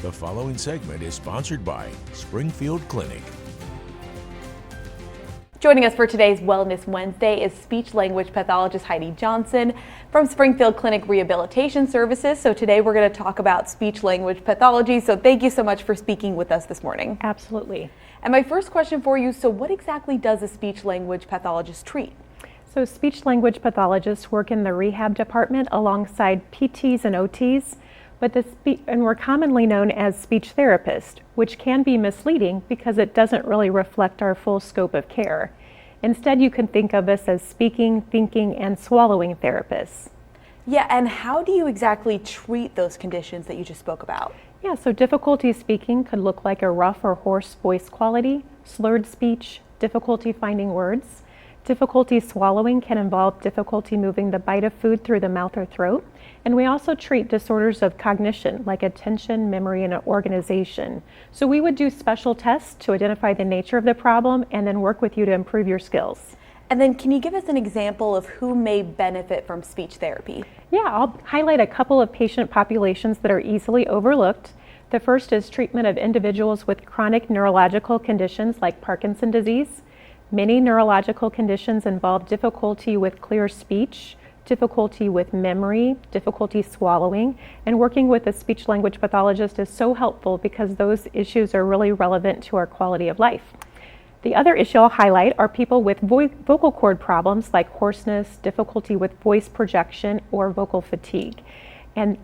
The following segment is sponsored by Springfield Clinic. Joining us for today's Wellness Wednesday is speech-language pathologist Heidi Johnson from Springfield Clinic Rehabilitation Services. So today we're going to talk about speech-language pathology. So thank you so much for speaking with us this morning. Absolutely. And my first question for you, so what exactly does a speech-language pathologist treat? So speech-language pathologists work in the rehab department alongside PTs and OTs, and we're commonly known as speech therapists, which can be misleading because it doesn't really reflect our full scope of care. Instead, you can think of us as speaking, thinking, and swallowing therapists. Yeah, and how do you exactly treat those conditions that you just spoke about? Yeah, so difficulty speaking could look like a rough or hoarse voice quality, slurred speech, difficulty finding words. Difficulty swallowing can involve difficulty moving the bite of food through the mouth or throat. And we also treat disorders of cognition like attention, memory, and organization. So we would do special tests to identify the nature of the problem and then work with you to improve your skills. And then can you give us an example of who may benefit from speech therapy? Yeah, I'll highlight a couple of patient populations that are easily overlooked. The first is treatment of individuals with chronic neurological conditions like Parkinson's disease. Many neurological conditions involve difficulty with clear speech, difficulty with memory, difficulty swallowing, and working with a speech-language pathologist is so helpful because those issues are really relevant to our quality of life. The other issue I'll highlight are people with vocal cord problems like hoarseness, difficulty with voice projection, or vocal fatigue. And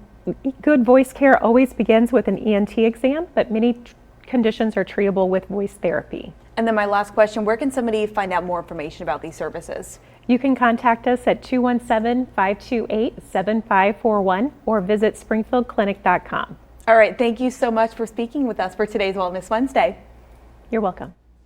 good voice care always begins with an ENT exam, but many conditions are treatable with voice therapy. And then my last question, where can somebody find out more information about these services? You can contact us at 217-528-7541 or visit springfieldclinic.com. All right, thank you so much for speaking with us for today's Wellness Wednesday. You're welcome.